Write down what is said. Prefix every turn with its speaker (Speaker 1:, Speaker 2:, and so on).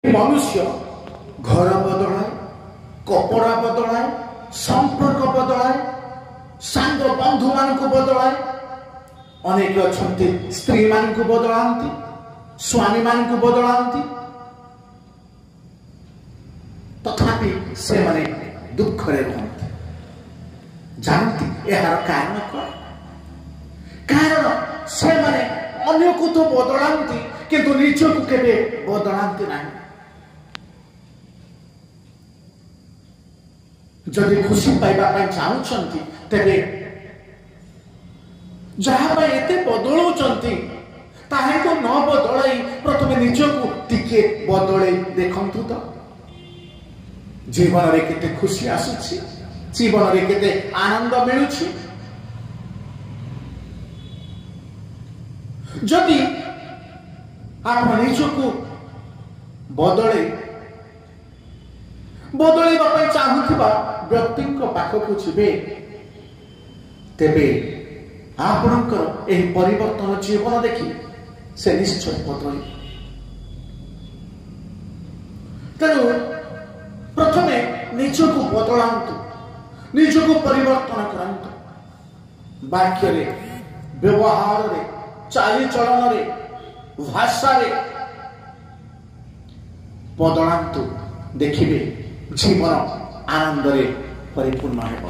Speaker 1: मनुष्य घर बदलाए, कपड़ा बदलाए, संपर्क बदलाए, सांग बंधु मान को बदलाए। अनेक अच्छा स्त्री मान को बदलाती, स्वामी मान को बदलाती, तथापि से माने दुख रुहति। जानती यार कारण कौन? कारण से माने अन्य को तो बदलाती किंतु निज को केबे बदलाती नहीं। जदि खुशी पाइबा चाहूंट तेरे जहाँ एते बदलुंट ताहे को न बदल प्रथम निजक टिके बदल देखु तो जीवन में केते खुशी आसुची, जीवन में केते आनंद मिलुची। जदि आप निजक बदलैवा चाहूबा व्यक्ति पाखक जीवे तेबे आपणकर यह परिवर्तन जीवन देखी से निश्चय बदल। तेणु प्रथमे निजक बदलांतु, निजक परिवर्तन करंतु। वाक्य रे, व्यवहार रे, चालीचलन रे, भाषा रे बदलांतु, देखिए जीवन आनंद रे परिपूर्ण हो।